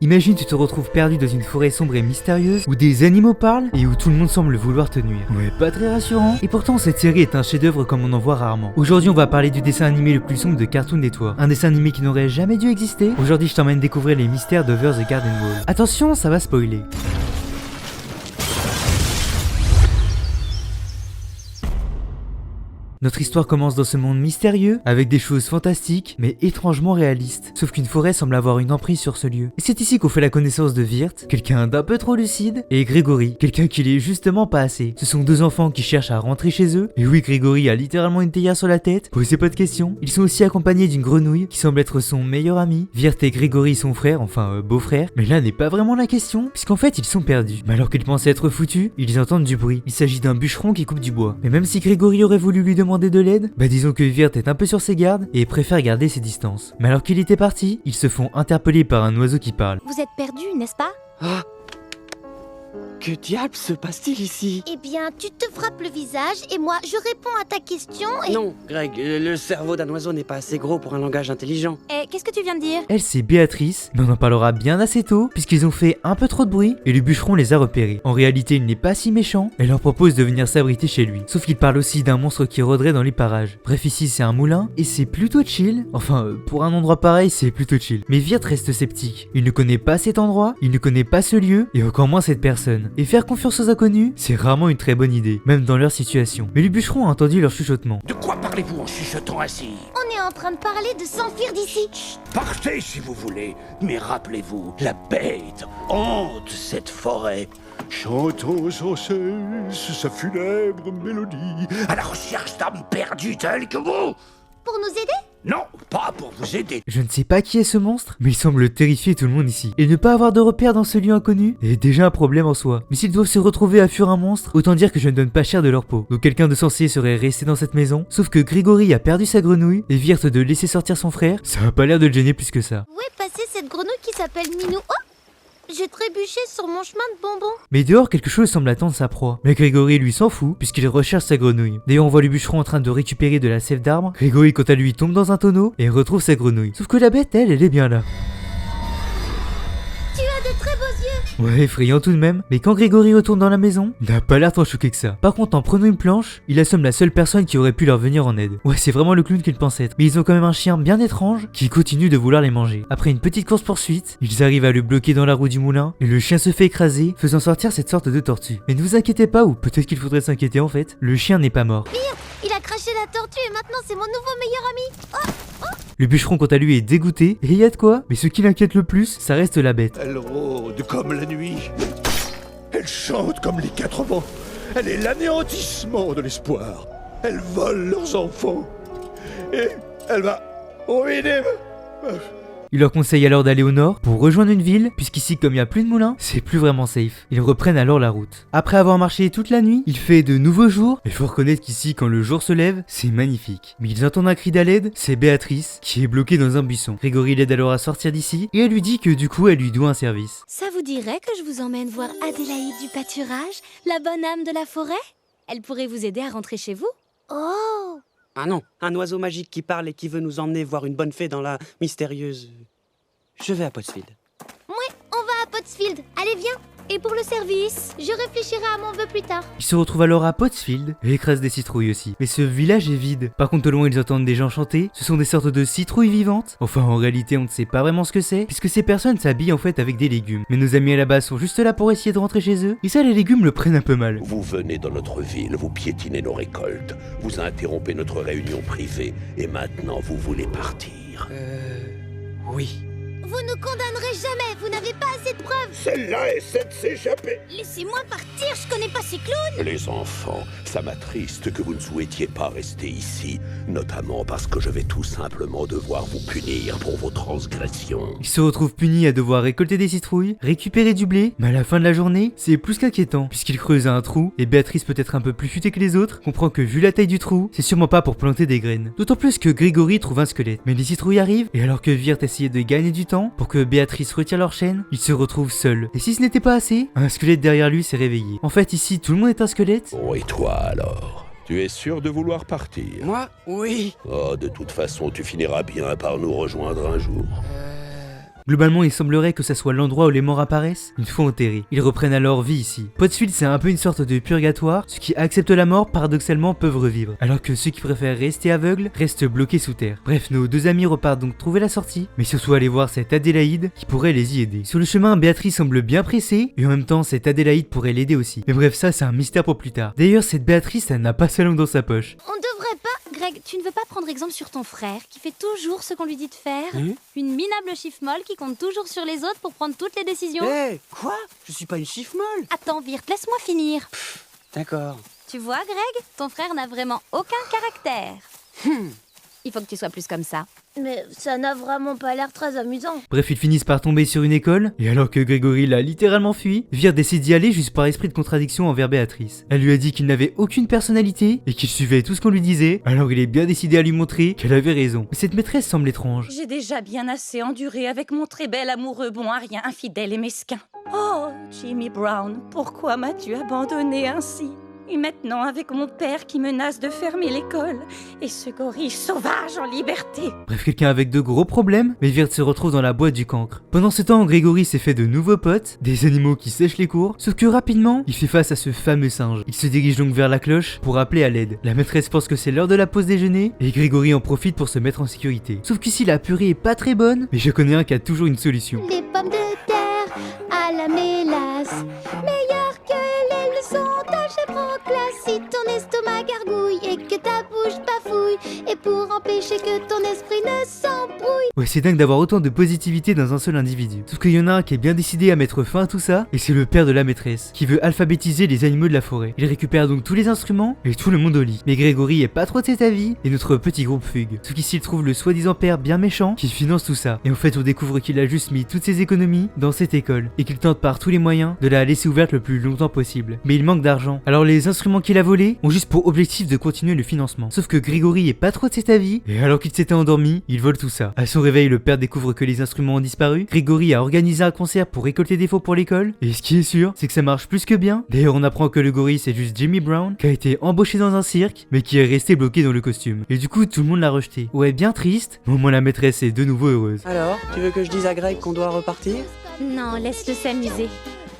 Imagine tu te retrouves perdu dans une forêt sombre et mystérieuse où des animaux parlent et où tout le monde semble vouloir te nuire. Ouais, pas très rassurant. Et pourtant cette série est un chef-d'œuvre comme on en voit rarement. Aujourd'hui on va parler du dessin animé le plus sombre de Cartoon Network, un dessin animé qui n'aurait jamais dû exister. Aujourd'hui je t'emmène découvrir les mystères d'Over the Garden Wall. Attention, ça va spoiler. Notre histoire commence dans ce monde mystérieux, avec des choses fantastiques, mais étrangement réalistes. Sauf qu'une forêt semble avoir une emprise sur ce lieu. Et c'est ici qu'on fait la connaissance de Wirth, quelqu'un d'un peu trop lucide, et Grégory, quelqu'un qui l'est justement pas assez. Ce sont deux enfants qui cherchent à rentrer chez eux, et oui, Grégory a littéralement une théière sur la tête, posez pas de questions. Ils sont aussi accompagnés d'une grenouille, qui semble être son meilleur ami. Wirth et Grégory sont frères, enfin beaux-frères, mais là n'est pas vraiment la question, puisqu'en fait ils sont perdus. Mais alors qu'ils pensaient être foutus, ils entendent du bruit. Il s'agit d'un bûcheron qui coupe du bois. Mais même si Grégory aurait voulu lui demander de l'aide, bah disons que Wirth est un peu sur ses gardes et préfère garder ses distances. Mais alors qu'il était parti, ils se font interpeller par un oiseau qui parle. Vous êtes perdu, n'est-ce pas? Ah! Que diable se passe-t-il ici? Eh bien, tu te frappes le visage et moi, je réponds à ta question et... Non, Greg, le cerveau d'un oiseau n'est pas assez gros pour un langage intelligent. Qu'est-ce que tu viens de dire? Elle, c'est Béatrice, mais on en parlera bien assez tôt, puisqu'ils ont fait un peu trop de bruit et le bûcheron les a repérés. En réalité, il n'est pas si méchant, et leur propose de venir s'abriter chez lui. Sauf qu'il parle aussi d'un monstre qui rôderait dans les parages. Bref, ici, c'est un moulin, et c'est plutôt chill. Enfin, pour un endroit pareil, c'est plutôt chill. Mais Wirth reste sceptique. Il ne connaît pas cet endroit, il ne connaît pas ce lieu, et encore moins cette personne. Et faire confiance aux inconnus, c'est rarement une très bonne idée, même dans leur situation. Mais le bûcheron a entendu leur chuchotement. De quoi parlez-vous en chuchotant ainsi? On est en train de parler de s'enfuir d'ici. Partez si vous voulez, mais rappelez-vous, la bête hante cette forêt. Chantons sans cesse sa funèbre mélodie, à la recherche d'âmes perdues telles que vous. Pour nous aider? Non, pas pour vous aider. Je ne sais pas qui est ce monstre, mais il semble terrifier tout le monde ici. Et ne pas avoir de repères dans ce lieu inconnu est déjà un problème en soi. Mais s'ils doivent se retrouver à fuir un monstre, autant dire que je ne donne pas cher de leur peau. Donc quelqu'un de sensé serait resté dans cette maison, sauf que Grégory a perdu sa grenouille, et Wirth de laisser sortir son frère, ça a pas l'air de le gêner plus que ça. Où est passée cette grenouille qui s'appelle Minou? Oh! J'ai trébuché sur mon chemin de bonbons. Mais dehors, quelque chose semble attendre sa proie. Mais Grégory lui s'en fout, puisqu'il recherche sa grenouille. D'ailleurs, on voit le bûcheron en train de récupérer de la sève d'arbre. Grégory, quant à lui, tombe dans un tonneau et retrouve sa grenouille. Sauf que la bête, elle est bien là. Tu as de très beaux yeux. Ouais, effrayant tout de même. Mais quand Grégory retourne dans la maison, il n'a pas l'air tant choqué que ça. Par contre, en prenant une planche, il assomme la seule personne qui aurait pu leur venir en aide. Ouais, c'est vraiment le clown qu'il pense être. Mais ils ont quand même un chien bien étrange qui continue de vouloir les manger. Après une petite course-poursuite, ils arrivent à le bloquer dans la roue du moulin et le chien se fait écraser, faisant sortir cette sorte de tortue. Mais ne vous inquiétez pas, ou peut-être qu'il faudrait s'inquiéter en fait, le chien n'est pas mort. Il a craché la tortue et maintenant c'est mon nouveau meilleur ami. Le bûcheron quant à lui est dégoûté, et y a de quoi. Mais ce qui l'inquiète le plus, ça reste la bête. Elle rôde comme la nuit. Elle chante comme les quatre vents. Elle est l'anéantissement de l'espoir. Elle vole leurs enfants. Et elle va ruiner... Il leur conseille alors d'aller au nord pour rejoindre une ville, puisqu'ici comme il n'y a plus de moulin, c'est plus vraiment safe. Ils reprennent alors la route. Après avoir marché toute la nuit, il fait de nouveaux jours, et faut reconnaître qu'ici quand le jour se lève, c'est magnifique. Mais ils entendent un cri d'aide, c'est Béatrice, qui est bloquée dans un buisson. Grégory l'aide alors à sortir d'ici, et elle lui dit que du coup elle lui doit un service. Ça vous dirait que je vous emmène voir Adélaïde du pâturage, la bonne âme de la forêt? Elle pourrait vous aider à rentrer chez vous. Oh! Ah non, un oiseau magique qui parle et qui veut nous emmener voir une bonne fée dans la mystérieuse... Je vais à Pottsfield. Ouais, on va à Pottsfield. Allez, viens. Et pour le service, je réfléchirai à mon vœu plus tard. Ils se retrouvent alors à Pottsfield et écrasent des citrouilles aussi. Mais ce village est vide. Par contre, au loin, ils entendent des gens chanter. Ce sont des sortes de citrouilles vivantes. Enfin, en réalité, on ne sait pas vraiment ce que c'est, puisque ces personnes s'habillent en fait avec des légumes. Mais nos amis à la base sont juste là pour essayer de rentrer chez eux. Et ça, les légumes le prennent un peu mal. Vous venez dans notre ville, vous piétinez nos récoltes, vous interrompez notre réunion privée, et maintenant vous voulez partir. Oui. Vous ne condamnerez jamais, vous n'avez pas assez de preuves. Celle-là essaie de s'échapper. Laissez-moi partir, je connais pas ces clowns. Les enfants, ça m'attriste que vous ne souhaitiez pas rester ici, notamment parce que je vais tout simplement devoir vous punir pour vos transgressions. Ils se retrouvent punis à devoir récolter des citrouilles, récupérer du blé, mais à la fin de la journée, c'est plus qu'inquiétant, puisqu'ils creusent un trou, et Béatrice, peut être un peu plus futée que les autres, comprend que vu la taille du trou, c'est sûrement pas pour planter des graines. D'autant plus que Grégory trouve un squelette. Mais les citrouilles arrivent, et alors que Wirth essayait de gagner du temps, pour que Béatrice retire leur chaîne, il se retrouve seul. Et si ce n'était pas assez, un squelette derrière lui s'est réveillé. En fait, ici, tout le monde est un squelette. Bon, et toi alors? Tu es sûr de vouloir partir? Moi? Oui. Oh, de toute façon, tu finiras bien par nous rejoindre un jour. Globalement, il semblerait que ça soit l'endroit où les morts apparaissent une fois enterrés. Ils reprennent alors vie ici. Pottsfield, c'est un peu une sorte de purgatoire. Ceux qui acceptent la mort, paradoxalement, peuvent revivre, alors que ceux qui préfèrent rester aveugles restent bloqués sous terre. Bref, nos deux amis repartent donc trouver la sortie, mais surtout aller voir cette Adélaïde qui pourrait les y aider. Sur le chemin, Béatrice semble bien pressée, et en même temps, cette Adélaïde pourrait l'aider aussi. Mais bref, ça c'est un mystère pour plus tard. D'ailleurs, cette Béatrice, elle n'a pas sa langue dans sa poche. On devrait pas... Greg, tu ne veux pas prendre exemple sur ton frère, qui fait toujours ce qu'on lui dit de faire? Une minable chiffre-molle qui compte toujours sur les autres pour prendre toutes les décisions? Hé, quoi? Je suis pas une chiffre-molle. Attends, Virt, laisse-moi finir. D'accord. Tu vois, Greg, ton frère n'a vraiment aucun caractère. Il faut que tu sois plus comme ça. Mais ça n'a vraiment pas l'air très amusant. Bref, ils finissent par tomber sur une école, et alors que Grégory l'a littéralement fui, Virt décide d'y aller juste par esprit de contradiction envers Béatrice. Elle lui a dit qu'il n'avait aucune personnalité, et qu'il suivait tout ce qu'on lui disait, alors il est bien décidé à lui montrer qu'elle avait raison. Mais cette maîtresse semble étrange. J'ai déjà bien assez enduré avec mon très bel amoureux bon à rien, infidèle et mesquin. Oh, Jimmy Brown, pourquoi m'as-tu abandonné ainsi? Et maintenant, avec mon père qui menace de fermer l'école, et ce gorille sauvage en liberté. Bref, quelqu'un avec de gros problèmes, mais Virt se retrouve dans la boîte du cancre. Pendant ce temps, Grégory s'est fait de nouveaux potes, des animaux qui sèchent les cours, sauf que rapidement, il fait face à ce fameux singe. Il se dirige donc vers la cloche pour appeler à l'aide. La maîtresse pense que c'est l'heure de la pause déjeuner, et Grégory en profite pour se mettre en sécurité. Sauf qu'ici, la purée est pas très bonne, mais je connais un qui a toujours une solution. Les pommes de terre à la mélasse, meilleures que les leçons d'algèbre-classe. Si ton estomac gargouille et que ta bouche bafouille, et pour empêcher que ton esprit ne s'embrouille. Ouais, c'est dingue d'avoir autant de positivité dans un seul individu. Sauf qu'il y en a un qui est bien décidé à mettre fin à tout ça, et c'est le père de la maîtresse, qui veut alphabétiser les animaux de la forêt. Il récupère donc tous les instruments et tout le monde au lit. Mais Grégory est pas trop de cet avis, et notre petit groupe fugue. Sauf qu'ici il trouve le soi-disant père bien méchant qui finance tout ça. Et en fait on découvre qu'il a juste mis toutes ses économies dans cette école, et qu'il tente par tous les moyens de la laisser ouverte le plus longtemps possible. Mais il manque d'argent. Alors les instruments qu'il a volés ont juste pour objectif de continuer le financement. Sauf que Grégory est pas trop de cet avis, et alors qu'il s'était endormi, il vole tout ça. À son réveil, le père découvre que les instruments ont disparu. Grégory a organisé un concert pour récolter des fonds pour l'école, et ce qui est sûr, c'est que ça marche plus que bien. D'ailleurs, on apprend que le gorille c'est juste Jimmy Brown, qui a été embauché dans un cirque, mais qui est resté bloqué dans le costume. Et du coup, tout le monde l'a rejeté. Ouais, bien triste, mais au moins la maîtresse est de nouveau heureuse. Alors, tu veux que je dise à Greg qu'on doit repartir? Non, laisse-le s'amuser.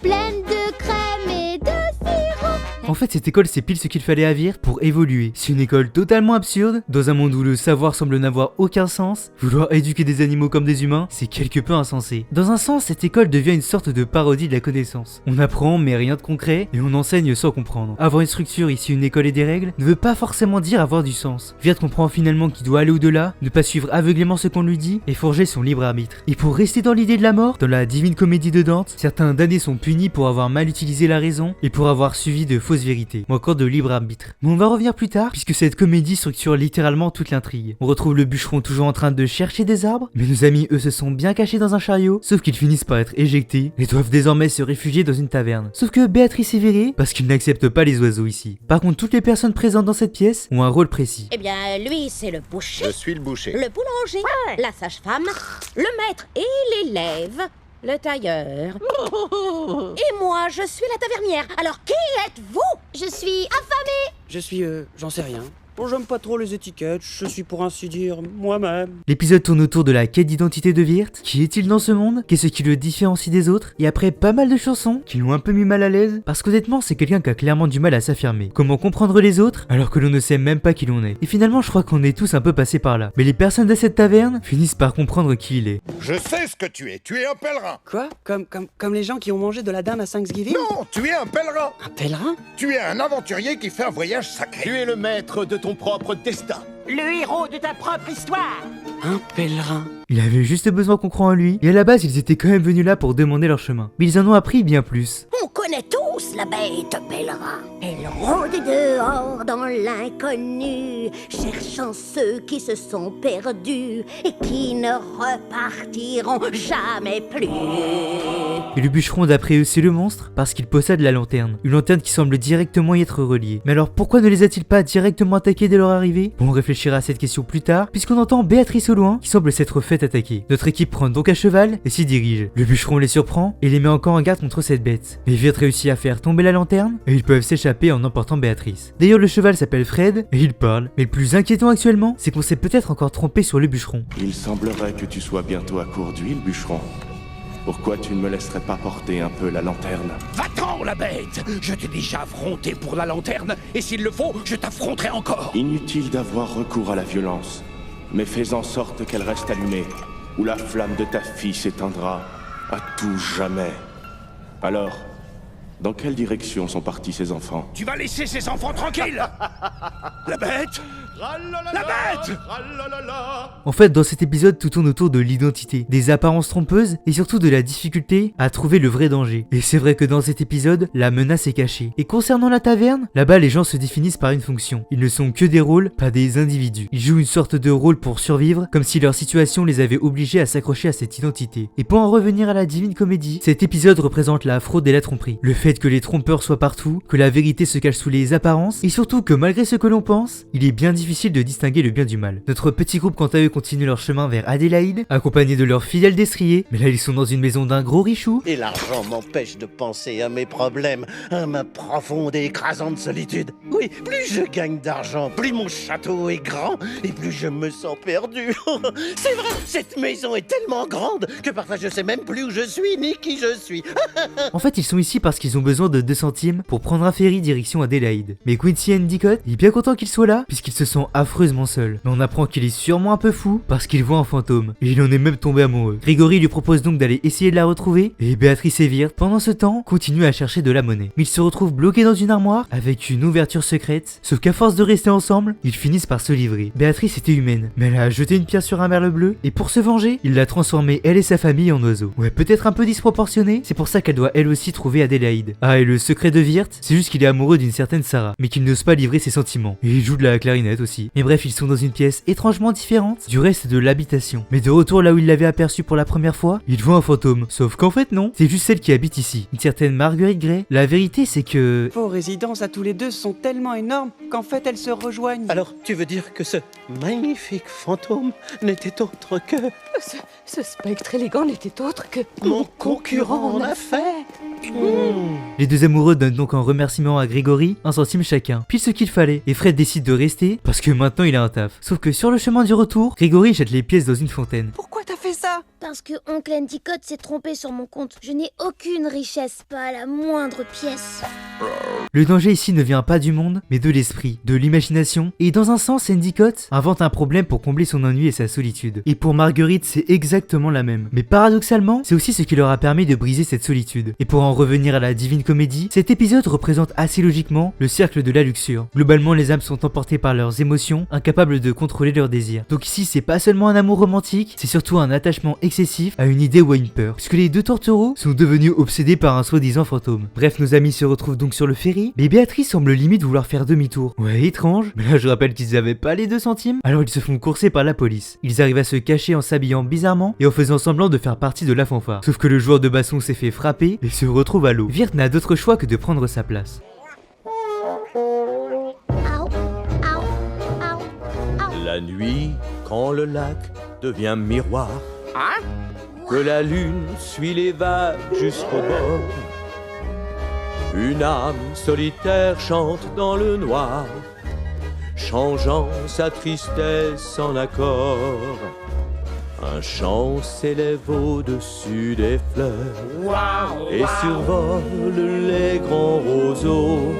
Pleine de crème et de sirop. En fait, cette école c'est pile ce qu'il fallait à Virt pour évoluer. C'est une école totalement absurde, dans un monde où le savoir semble n'avoir aucun sens. Vouloir éduquer des animaux comme des humains, c'est quelque peu insensé. Dans un sens, cette école devient une sorte de parodie de la connaissance. On apprend mais rien de concret, et on enseigne sans comprendre. Avoir une structure ici, une école et des règles, ne veut pas forcément dire avoir du sens. Virt comprend finalement qu'il doit aller au-delà, ne pas suivre aveuglément ce qu'on lui dit, et forger son libre arbitre. Et pour rester dans l'idée de la mort, dans la divine comédie de Dante, certains damnés sont punis pour avoir mal utilisé la raison, et pour avoir suivi de fausses vérités, ou encore de libre arbitre. Mais on va revenir plus tard, puisque cette comédie structure littéralement toute l'intrigue. On retrouve le bûcheron toujours en train de chercher des arbres, mais nos amis eux se sont bien cachés dans un chariot, sauf qu'ils finissent par être éjectés, et doivent désormais se réfugier dans une taverne. Sauf que Béatrice est virée, parce qu'ils n'acceptent pas les oiseaux ici. Par contre, toutes les personnes présentes dans cette pièce ont un rôle précis. Eh bien, lui, c'est le boucher, Je suis le boucher. le boulanger, la sage-femme, le maître et l'élève, le tailleur. Et moi, je suis la tavernière. Alors, qui êtes-vous? Je suis affamée. Je suis, j'en sais rien. Bon, j'aime pas trop les étiquettes, je suis pour ainsi dire moi-même. L'épisode tourne autour de la quête d'identité de Virt. Qui est-il dans ce monde? Qu'est-ce qui le différencie des autres? Et après pas mal de chansons qui l'ont un peu mis mal à l'aise, parce qu'honnêtement c'est quelqu'un qui a clairement du mal à s'affirmer. Comment comprendre les autres alors que l'on ne sait même pas qui l'on est? Et finalement je crois qu'on est tous un peu passés par là. Mais les personnes de cette taverne finissent par comprendre qui il est. Je sais ce que tu es un pèlerin. Quoi? Comme les gens qui ont mangé de la dinde à Thanksgiving? Non, tu es un pèlerin. Un pèlerin? Tu es un aventurier qui fait un voyage sacré. Tu es le maître de ton propre destin. Le héros de ta propre histoire. Un pèlerin? Il avait juste besoin qu'on croie en lui, et à la base ils étaient quand même venus là pour demander leur chemin. Mais ils en ont appris bien plus. On connaît tous la bête pèlerin. Elle rôde dehors dans l'inconnu, cherchant ceux qui se sont perdus et qui ne repartiront jamais plus. Et le bûcheron d'après eux c'est le monstre parce qu'il possède la lanterne. Une lanterne qui semble directement y être reliée. Mais alors pourquoi ne les a-t-il pas directement attaqués dès leur arrivée? Bon, on réfléchira à cette question plus tard, puisqu'on entend Béatrice au loin qui semble s'être fait attaquer. Notre équipe prend donc à cheval et s'y dirige. Le bûcheron les surprend et les met encore en garde contre cette bête. Mais Wirth réussit à faire tomber la lanterne et ils peuvent s'échapper en emportant Béatrice. D'ailleurs le cheval s'appelle Fred et il parle. Mais le plus inquiétant actuellement, c'est qu'on s'est peut-être encore trompé sur le bûcheron. Il semblerait que tu sois bientôt à court d'huile, bûcheron. Pourquoi tu ne me laisserais pas porter un peu la lanterne? Va-t'en, la bête! Je t'ai déjà affronté pour la lanterne, et s'il le faut, je t'affronterai encore! Inutile d'avoir recours à la violence, mais fais en sorte qu'elle reste allumée, ou la flamme de ta fille s'éteindra à tout jamais. Alors, dans quelle direction sont partis ces enfants? Tu vas laisser ces enfants tranquilles! La bête! La bête! En fait, dans cet épisode, tout tourne autour de l'identité, des apparences trompeuses et surtout de la difficulté à trouver le vrai danger. Et c'est vrai que dans cet épisode, la menace est cachée. Et concernant la taverne, là-bas les gens se définissent par une fonction. Ils ne sont que des rôles, pas des individus. Ils jouent une sorte de rôle pour survivre, comme si leur situation les avait obligés à s'accrocher à cette identité. Et pour en revenir à la Divine Comédie, cet épisode représente la fraude et la tromperie. Le fait que les trompeurs soient partout, que la vérité se cache sous les apparences, et surtout que malgré ce que l'on pense, il est bien difficile de distinguer le bien du mal. Notre petit groupe quant à eux continue leur chemin vers Adélaïde, accompagnés de leurs fidèles destriers, mais là ils sont dans une maison d'un gros richou. Et l'argent m'empêche de penser à mes problèmes, à ma profonde et écrasante solitude. Oui, plus je gagne d'argent, plus mon château est grand, et plus je me sens perdu. C'est vrai, cette maison est tellement grande que parfois je sais même plus où je suis ni qui je suis. En fait, ils sont ici parce qu'ils ont besoin de 2 centimes pour prendre un ferry direction Adélaïde. Mais Quincy Endicott est bien content qu'il soit là, puisqu'il se sent affreusement seul. Mais on apprend qu'il est sûrement un peu fou parce qu'il voit un fantôme. Et il en est même tombé amoureux. Grégory lui propose donc d'aller essayer de la retrouver. Et Béatrice et Wirth, pendant ce temps, continuent à chercher de la monnaie. Mais ils se retrouvent bloqués dans une armoire avec une ouverture secrète. Sauf qu'à force de rester ensemble, ils finissent par se livrer. Béatrice était humaine, mais elle a jeté une pierre sur un merle bleu. Et pour se venger, il l'a transformée elle et sa famille en oiseaux. Ouais, peut-être un peu disproportionné. C'est pour ça qu'elle doit elle aussi trouver Adélaïde. Ah, et le secret de Wirth, c'est juste qu'il est amoureux d'une certaine Sarah, mais qu'il n'ose pas livrer ses sentiments. Et il joue de la clarinette aussi. Mais bref, ils sont dans une pièce étrangement différente du reste de l'habitation. Mais de retour là où il l'avait aperçu pour la première fois, il voit un fantôme. Sauf qu'en fait non, c'est juste celle qui habite ici, une certaine Marguerite Gray. La vérité c'est que... Vos résidences à tous les deux sont tellement énormes qu'en fait elles se rejoignent. Alors, tu veux dire que ce magnifique fantôme n'était autre que... Ce spectre élégant n'était autre que... mon concurrent en affaires. Les deux amoureux donnent donc en remerciement à Grégory 1 centime chacun, pile ce qu'il fallait, et Fred décide de rester parce que maintenant il a un taf. Sauf que sur le chemin du retour, Grégory jette les pièces dans une fontaine. Pourquoi t'as fait ça? Parce que oncle Endicott s'est trompé sur mon compte. Je n'ai aucune richesse, pas la moindre pièce. Le danger ici ne vient pas du monde, mais de l'esprit, de l'imagination, et dans un sens, Endicott invente un problème pour combler son ennui et sa solitude. Et pour Marguerite, c'est exactement la même. Mais paradoxalement, c'est aussi ce qui leur a permis de briser cette solitude. Et pour en revenir à la Divine Comédie, cet épisode représente assez logiquement le cercle de la luxure. Globalement, les âmes sont emportées par leurs émotions, incapables de contrôler leurs désirs. Donc ici, c'est pas seulement un amour romantique, c'est surtout un attachement excessif à une idée ou à une peur, puisque les deux tourtereaux sont devenus obsédés par un soi-disant fantôme. Bref, nos amis se retrouvent donc sur le ferry, mais Béatrice semble limite vouloir faire demi-tour. Ouais, étrange, mais là je rappelle qu'ils avaient pas les 2 centimes, alors ils se font courser par la police. Ils arrivent à se cacher en s'habillant bizarrement et en faisant semblant de faire partie de la fanfare. Sauf que le joueur de basson s'est fait frapper et se retrouve à l'eau. Wirth n'a d'autre choix que de prendre sa place. La nuit, quand le lac devient miroir, que la lune suit les vagues jusqu'au bord, une âme solitaire chante dans le noir, changeant sa tristesse en accord. Un chant s'élève au-dessus des fleurs et survole les grands roseaux.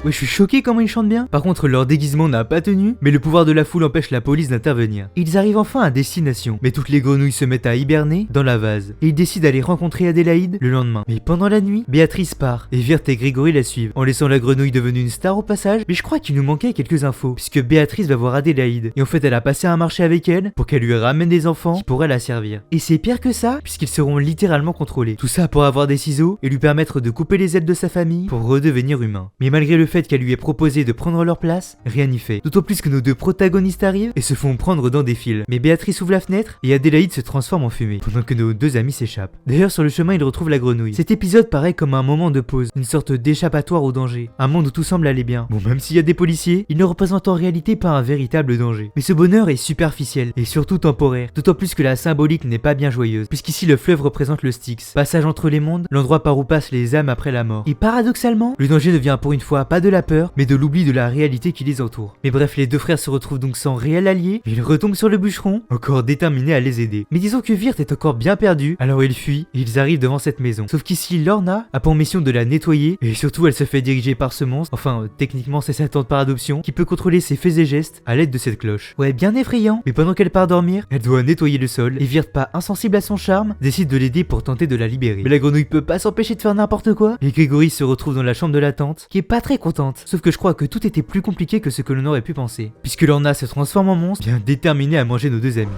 Ouais, je suis choqué comment ils chantent bien. Par contre, leur déguisement n'a pas tenu, mais le pouvoir de la foule empêche la police d'intervenir. Ils arrivent enfin à destination, mais toutes les grenouilles se mettent à hiberner dans la vase. Et ils décident d'aller rencontrer Adélaïde le lendemain. Mais pendant la nuit, Béatrice part, et Wirth et Grégory la suivent, en laissant la grenouille devenue une star au passage. Mais je crois qu'il nous manquait quelques infos, puisque Béatrice va voir Adélaïde, et en fait elle a passé un marché avec elle pour qu'elle lui ramène des enfants qui pourraient la servir. Et c'est pire que ça, puisqu'ils seront littéralement contrôlés. Tout ça pour avoir des ciseaux et lui permettre de couper les ailes de sa famille pour redevenir humain. Mais malgré le fait qu'elle lui ait proposé de prendre leur place, rien n'y fait. D'autant plus que nos deux protagonistes arrivent et se font prendre dans des fils. Mais Béatrice ouvre la fenêtre et Adélaïde se transforme en fumée, pendant que nos deux amis s'échappent. D'ailleurs, sur le chemin, ils retrouvent la grenouille. Cet épisode paraît comme un moment de pause, une sorte d'échappatoire au danger. Un monde où tout semble aller bien. Bon, même s'il y a des policiers, ils ne représentent en réalité pas un véritable danger. Mais ce bonheur est superficiel et surtout temporaire. D'autant plus que la symbolique n'est pas bien joyeuse, puisqu'ici le fleuve représente le Styx, passage entre les mondes, l'endroit par où passent les âmes après la mort. Et paradoxalement, le danger ne vient pour une fois pas de la peur, mais de l'oubli de la réalité qui les entoure. Mais bref, les deux frères se retrouvent donc sans réel allié, et ils retombent sur le bûcheron, encore déterminés à les aider. Mais disons que Wirth est encore bien perdu, alors ils fuient, et ils arrivent devant cette maison. Sauf qu'ici, Lorna a pour mission de la nettoyer, et surtout elle se fait diriger par ce monstre, enfin techniquement c'est sa tante par adoption, qui peut contrôler ses faits et gestes à l'aide de cette cloche. Ouais, bien effrayant, mais pendant qu'elle part dormir, elle doit nettoyer le sol, et Wirth, pas insensible à son charme, décide de l'aider pour tenter de la libérer. Mais la grenouille peut pas s'empêcher de faire n'importe quoi, et Grégory se retrouve dans la chambre de la tante, qui est pas très contente. Sauf que je crois que tout était plus compliqué que ce que l'on aurait pu penser, puisque Lorna se transforme en monstre, bien déterminée à manger nos deux amis.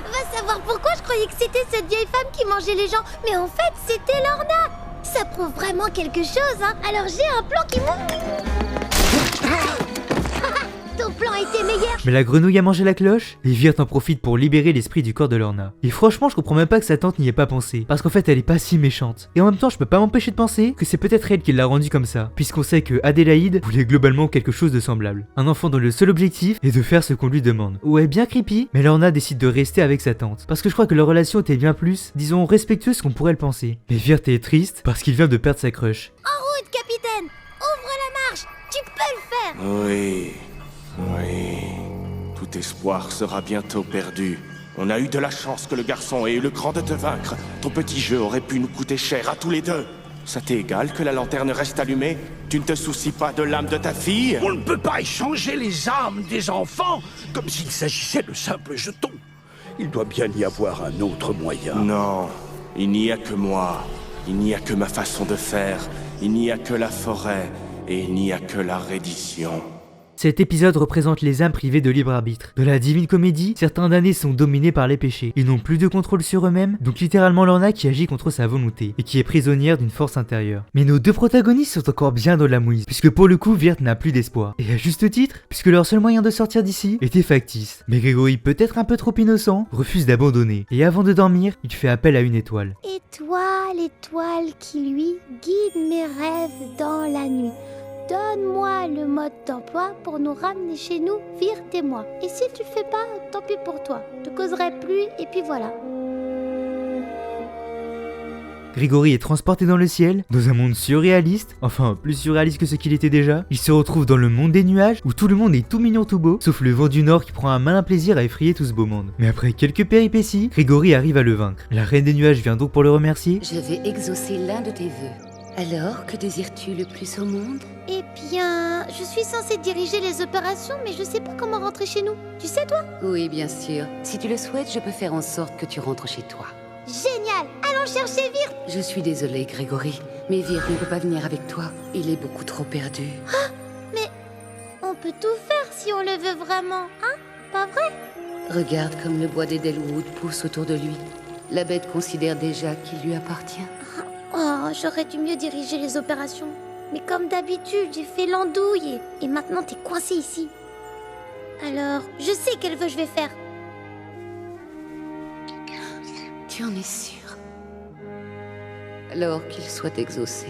Va savoir pourquoi je croyais que c'était cette vieille femme qui mangeait les gens, mais en fait c'était Lorna. Ça prouve vraiment quelque chose, hein. Alors j'ai un plan qui Ton plan était meilleur. Mais la grenouille a mangé la cloche, et Wirth en profite pour libérer l'esprit du corps de Lorna. Et franchement, je comprends même pas que sa tante n'y ait pas pensé, parce qu'en fait elle est pas si méchante. Et en même temps, je peux pas m'empêcher de penser que c'est peut-être elle qui l'a rendue comme ça, puisqu'on sait que Adélaïde voulait globalement quelque chose de semblable. Un enfant dont le seul objectif est de faire ce qu'on lui demande. Ouais, bien creepy, mais Lorna décide de rester avec sa tante, parce que je crois que leur relation était bien plus, disons, respectueuse qu'on pourrait le penser. Mais Wirth est triste, parce qu'il vient de perdre sa crush. En route, capitaine. Ouvre la marche. Tu peux le faire. Oui, oui. Tout espoir sera bientôt perdu. On a eu de la chance que le garçon ait eu le cran de te vaincre. Ton petit jeu aurait pu nous coûter cher à tous les deux. Ça t'est égal que la lanterne reste allumée? Tu ne te soucies pas de l'âme de ta fille? On ne peut pas échanger les âmes des enfants comme s'il s'agissait de simples jetons. Il doit bien y avoir un autre moyen. Non, il n'y a que moi. Il n'y a que ma façon de faire. Il n'y a que la forêt. Et il n'y a que la reddition. Cet épisode représente les âmes privées de libre arbitre. De la divine comédie, certains damnés sont dominés par les péchés. Ils n'ont plus de contrôle sur eux-mêmes, donc littéralement Lorna qui agit contre sa volonté, et qui est prisonnière d'une force intérieure. Mais nos deux protagonistes sont encore bien dans la mouise, puisque pour le coup, Wirth n'a plus d'espoir. Et à juste titre, puisque leur seul moyen de sortir d'ici était factice. Mais Grégory, peut-être un peu trop innocent, refuse d'abandonner. Et avant de dormir, il fait appel à une étoile. Étoile, étoile qui lui guide mes rêves dans la nuit. Donne-moi le mode d'emploi pour nous ramener chez nous, Wirth et moi. Et si tu fais pas, tant pis pour toi. Je te causerai plus et puis voilà. Grégory est transporté dans le ciel, dans un monde surréaliste, enfin plus surréaliste que ce qu'il était déjà. Il se retrouve dans le monde des nuages, où tout le monde est tout mignon tout beau, sauf le vent du nord qui prend un malin plaisir à effrayer tout ce beau monde. Mais après quelques péripéties, Grégory arrive à le vaincre. La reine des nuages vient donc pour le remercier. Je vais exaucer l'un de tes vœux. Alors, que désires-tu le plus au monde? Eh bien, je suis censée diriger les opérations, mais je sais pas comment rentrer chez nous. Tu sais, toi? Oui, bien sûr. Si tu le souhaites, je peux faire en sorte que tu rentres chez toi. Génial! Allons chercher Wirth! Je suis désolée, Grégory, mais Wirth ne peut pas venir avec toi. Il est beaucoup trop perdu. Ah! Mais on peut tout faire si on le veut vraiment, hein? Pas vrai? Regarde comme le bois d'Edelwood pousse autour de lui. La bête considère déjà qu'il lui appartient. Oh, j'aurais dû mieux diriger les opérations. Mais comme d'habitude, j'ai fait l'andouille et maintenant t'es coincé ici. Alors, je sais quel vœu je vais faire. Tu en es sûr? Alors qu'il soit exaucé.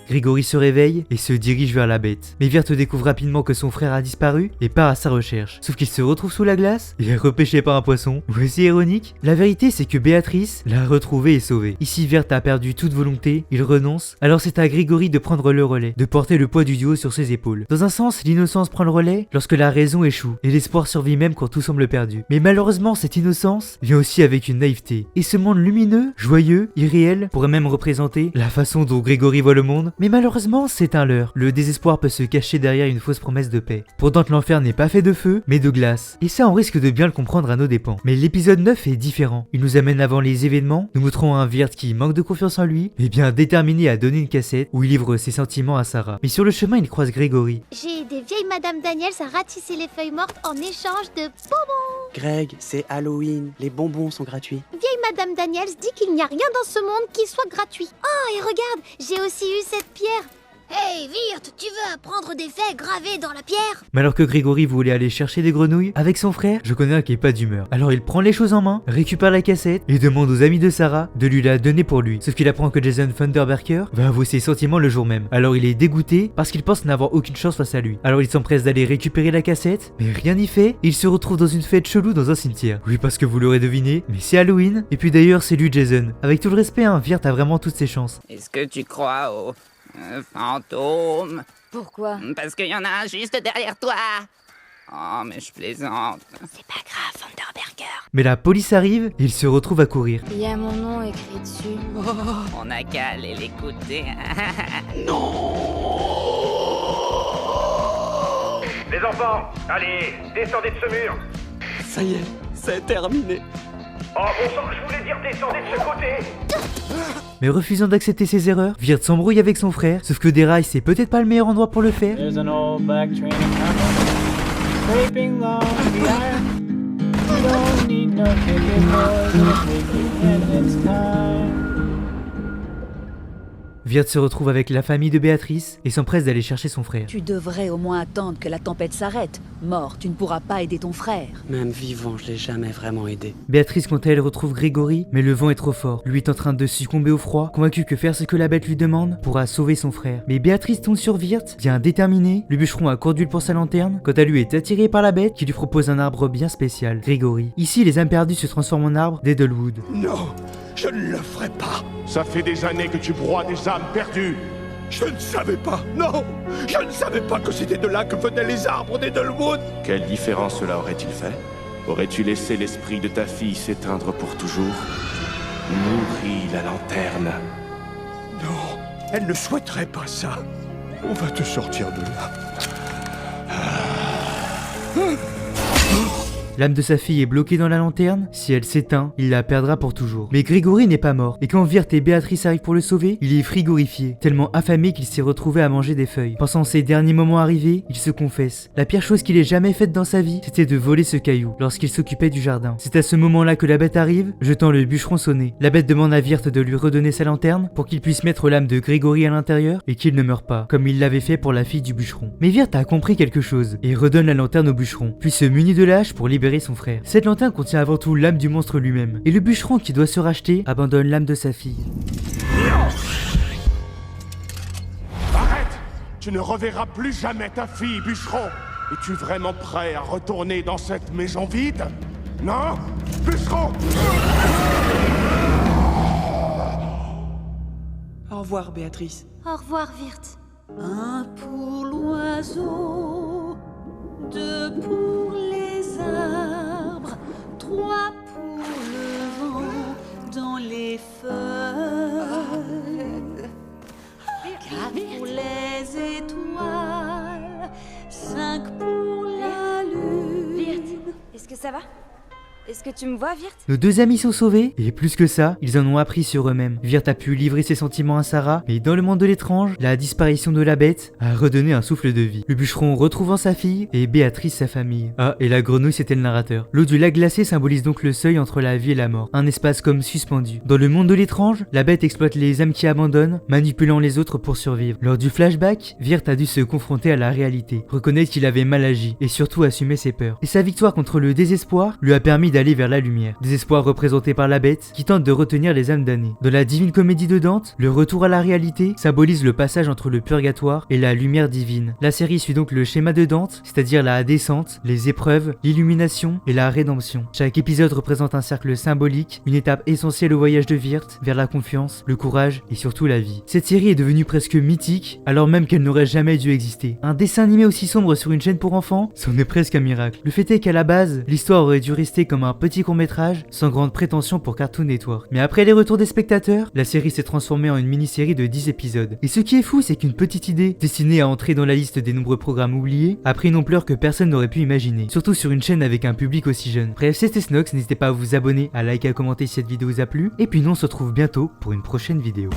Grégory se réveille et se dirige vers la bête. Mais Wirth découvre rapidement que son frère a disparu et part à sa recherche. Sauf qu'il se retrouve sous la glace et est repêché par un poisson. Ouais, c'est ironique. La vérité, c'est que Béatrice l'a retrouvé et sauvé. Ici, Wirth a perdu toute volonté, il renonce. Alors c'est à Grégory de prendre le relais, de porter le poids du duo sur ses épaules. Dans un sens, l'innocence prend le relais lorsque la raison échoue et l'espoir survit même quand tout semble perdu. Mais malheureusement, cette innocence vient aussi avec une naïveté. Et ce monde lumineux, joyeux, irréel, pourrait même représenter la façon dont Grégory voit le monde. Mais malheureusement, c'est un leurre. Le désespoir peut se cacher derrière une fausse promesse de paix. Pourtant que l'enfer n'est pas fait de feu, mais de glace. Et ça, on risque de bien le comprendre à nos dépens. Mais l'épisode 9 est différent. Il nous amène avant les événements, nous montrons un Wirth qui manque de confiance en lui, et bien déterminé à donner une cassette où il livre ses sentiments à Sarah. Mais sur le chemin, il croise Grégory. J'ai aidé vieille Madame Daniels à ratisser les feuilles mortes en échange de bonbons. Greg, c'est Halloween. Les bonbons sont gratuits. Vieille Madame Daniels dit qu'il n'y a rien dans ce monde qui soit gratuit. Oh, et regarde, j'ai aussi eu cette pierre. Hey, Virt, tu veux apprendre des faits gravés dans la pierre? Mais alors que Grégory voulait aller chercher des grenouilles avec son frère, je connais un qui est pas d'humeur. Alors il prend les choses en main, récupère la cassette et demande aux amis de Sarah de lui la donner pour lui. Sauf qu'il apprend que Jason Thunderbarker va avouer ses sentiments le jour même. Alors il est dégoûté parce qu'il pense n'avoir aucune chance face à lui. Alors il s'empresse d'aller récupérer la cassette, mais rien n'y fait. Il se retrouve dans une fête chelou dans un cimetière. Oui, parce que vous l'aurez deviné, mais c'est Halloween. Et puis d'ailleurs c'est lui Jason. Avec tout le respect, hein, Virt a vraiment toutes ses chances. Est-ce que tu crois aux fantômes? Pourquoi? Parce qu'il y en a un juste derrière toi. Oh, mais je plaisante. C'est pas grave, Thunderbarker. Mais la police arrive et il se retrouve à courir. Il y a mon nom écrit dessus. On n'a qu'à aller l'écouter. Les enfants, allez, descendez de ce mur. Ça y est, c'est terminé. Oh bon sang, je voulais dire descendez de ce côté. Mais refusant d'accepter ses erreurs, Virt s'embrouille avec son frère, sauf que des rails c'est peut-être pas le meilleur endroit pour le faire. There's an old black train coming, scraping along the iron. You don't need no ticket noise, it'll take you in its time. Virt se retrouve avec la famille de Béatrice et s'empresse d'aller chercher son frère. Tu devrais au moins attendre que la tempête s'arrête. Mort, tu ne pourras pas aider ton frère. Même vivant, je l'ai jamais vraiment aidé. Béatrice, quant à elle, retrouve Grégory, mais le vent est trop fort. Lui est en train de succomber au froid, convaincu que faire ce que la bête lui demande pourra sauver son frère. Mais Béatrice tombe sur Virt, bien déterminé. Le bûcheron a court d'huile pour sa lanterne, quant à lui est attiré par la bête qui lui propose un arbre bien spécial, Grégory. Ici, les âmes perdues se transforment en arbres d'Edelwood. Non, je ne le ferai pas. Ça fait des années que tu broies des âmes perdues. Je ne savais pas, non, je ne savais pas que c'était de là que venaient les arbres d'Edelwood. Quelle différence cela aurait-il fait? Aurais-tu laissé l'esprit de ta fille s'éteindre pour toujours? Nourris la lanterne. Non, elle ne souhaiterait pas ça. On va te sortir de là. L'âme de sa fille est bloquée dans la lanterne, si elle s'éteint, il la perdra pour toujours. Mais Grégory n'est pas mort, et quand Virt et Béatrice arrivent pour le sauver, il est frigorifié, tellement affamé qu'il s'est retrouvé à manger des feuilles. Pensant ses derniers moments arrivés, il se confesse. La pire chose qu'il ait jamais faite dans sa vie, c'était de voler ce caillou, lorsqu'il s'occupait du jardin. C'est à ce moment-là que la bête arrive, jetant le bûcheron sonné. La bête demande à Virt de lui redonner sa lanterne, pour qu'il puisse mettre l'âme de Grégory à l'intérieur, et qu'il ne meure pas, comme il l'avait fait pour la fille du bûcheron. Mais Virt a compris quelque chose, et redonne la lanterne au bûcheron, puis se munit de la hache pour libérer son frère. Cette lanterne contient avant tout l'âme du monstre lui-même, et le bûcheron qui doit se racheter abandonne l'âme de sa fille. Arrête! Tu ne reverras plus jamais ta fille, bûcheron. Es-tu vraiment prêt à retourner dans cette maison vide? Non? Bûcheron! Au revoir, Béatrice. Au revoir, Virt. Un pour l'oiseau, deux pour les arbres, trois pour le vent dans les feuilles, quatre pour les étoiles, cinq pour la lune. Virt, est-ce que ça va? Est-ce que tu me vois, Virt? Nos deux amis sont sauvés, et plus que ça, ils en ont appris sur eux-mêmes. Virt a pu livrer ses sentiments à Sarah, mais dans le monde de l'étrange, la disparition de la bête a redonné un souffle de vie. Le bûcheron retrouvant sa fille, et Béatrice sa famille. Ah, et la grenouille c'était le narrateur. L'eau du lac glacé symbolise donc le seuil entre la vie et la mort, un espace comme suspendu. Dans le monde de l'étrange, la bête exploite les âmes qui abandonnent, manipulant les autres pour survivre. Lors du flashback, Virt a dû se confronter à la réalité, reconnaître qu'il avait mal agi, et surtout assumer ses peurs. Et sa victoire contre le désespoir lui a permis d'aller vers la lumière. Désespoir représenté par la bête qui tente de retenir les âmes damnées. Dans la divine comédie de Dante, le retour à la réalité symbolise le passage entre le purgatoire et la lumière divine. La série suit donc le schéma de Dante, c'est-à-dire la descente, les épreuves, l'illumination et la rédemption. Chaque épisode représente un cercle symbolique, une étape essentielle au voyage de Virt vers la confiance, le courage et surtout la vie. Cette série est devenue presque mythique, alors même qu'elle n'aurait jamais dû exister. Un dessin animé aussi sombre sur une chaîne pour enfants, c'en est presque un miracle. Le fait est qu'à la base, l'histoire aurait dû rester comme un petit court-métrage sans grande prétention pour Cartoon Network. Mais après les retours des spectateurs, la série s'est transformée en une mini-série de 10 épisodes. Et ce qui est fou, c'est qu'une petite idée, destinée à entrer dans la liste des nombreux programmes oubliés, a pris une ampleur que personne n'aurait pu imaginer. Surtout sur une chaîne avec un public aussi jeune. Bref, c'était Snox, n'hésitez pas à vous abonner, à liker, à commenter si cette vidéo vous a plu. Et puis nous on se retrouve bientôt pour une prochaine vidéo.